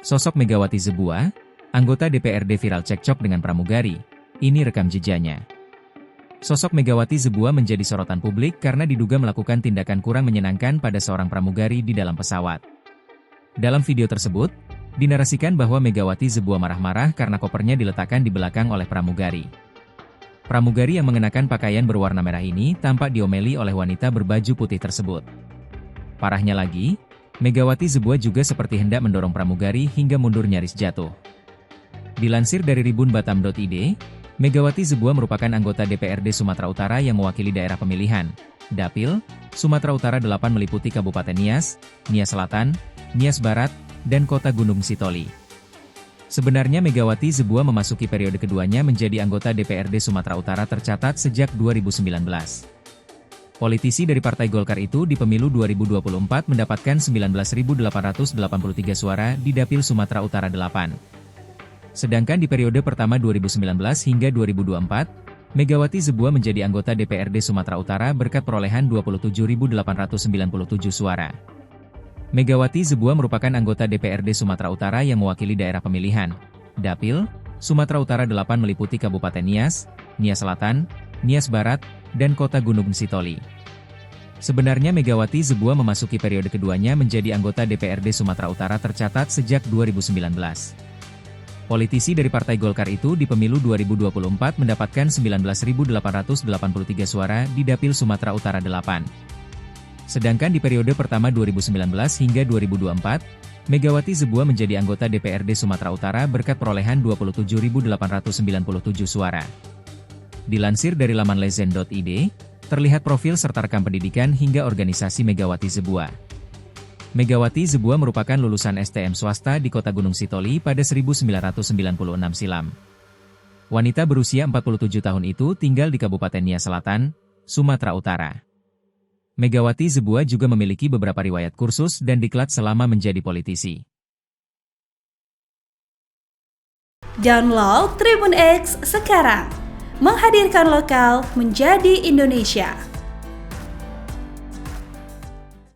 Sosok Megawati Zebua, anggota DPRD viral cekcok dengan pramugari. Ini rekam jejaknya. Sosok Megawati Zebua menjadi sorotan publik karena diduga melakukan tindakan kurang menyenangkan pada seorang pramugari di dalam pesawat. Dalam video tersebut, dinarasikan bahwa Megawati Zebua marah-marah karena kopernya diletakkan di belakang oleh pramugari. Pramugari yang mengenakan pakaian berwarna merah ini tampak diomeli oleh wanita berbaju putih tersebut. Parahnya lagi, Megawati Zebua juga seperti hendak mendorong pramugari hingga mundur nyaris jatuh. Dilansir dari ribunbatam.id, Megawati Zebua merupakan anggota DPRD Sumatera Utara yang mewakili daerah pemilihan, Dapil, Sumatera Utara 8 meliputi Kabupaten Nias, Nias Selatan, Nias Barat, dan Kota Gunung Sitoli. Sebenarnya Megawati Zebua memasuki periode keduanya menjadi anggota DPRD Sumatera Utara tercatat sejak 2019. Politisi dari Partai Golkar itu di pemilu 2024 mendapatkan 19.883 suara di Dapil Sumatera Utara 8. Sedangkan di periode pertama 2019 hingga 2024, Megawati Zebua menjadi anggota DPRD Sumatera Utara berkat perolehan 27.897 suara. Megawati Zebua merupakan anggota DPRD Sumatera Utara yang mewakili daerah pemilihan, Dapil, Sumatera Utara 8 meliputi Kabupaten Nias, Nias Selatan, Nias Barat, dan Kota Gunung Sitoli. Sebenarnya Megawati Zebua memasuki periode keduanya menjadi anggota DPRD Sumatera Utara tercatat sejak 2019. Politisi dari Partai Golkar itu di pemilu 2024 mendapatkan 19.883 suara di Dapil Sumatera Utara 8. Sedangkan di periode pertama 2019 hingga 2024, Megawati Zebua menjadi anggota DPRD Sumatera Utara berkat perolehan 27.897 suara. Dilansir dari laman lezen.id, terlihat profil serta rekam pendidikan hingga organisasi Megawati Zebua. Megawati Zebua merupakan lulusan STM swasta di Kota Gunung Sitoli pada 1996 silam. Wanita berusia 47 tahun itu tinggal di Kabupaten Nias Selatan, Sumatera Utara. Megawati Zebua juga memiliki beberapa riwayat kursus dan diklat selama menjadi politisi. Download Tribun X sekarang, menghadirkan lokal menjadi Indonesia.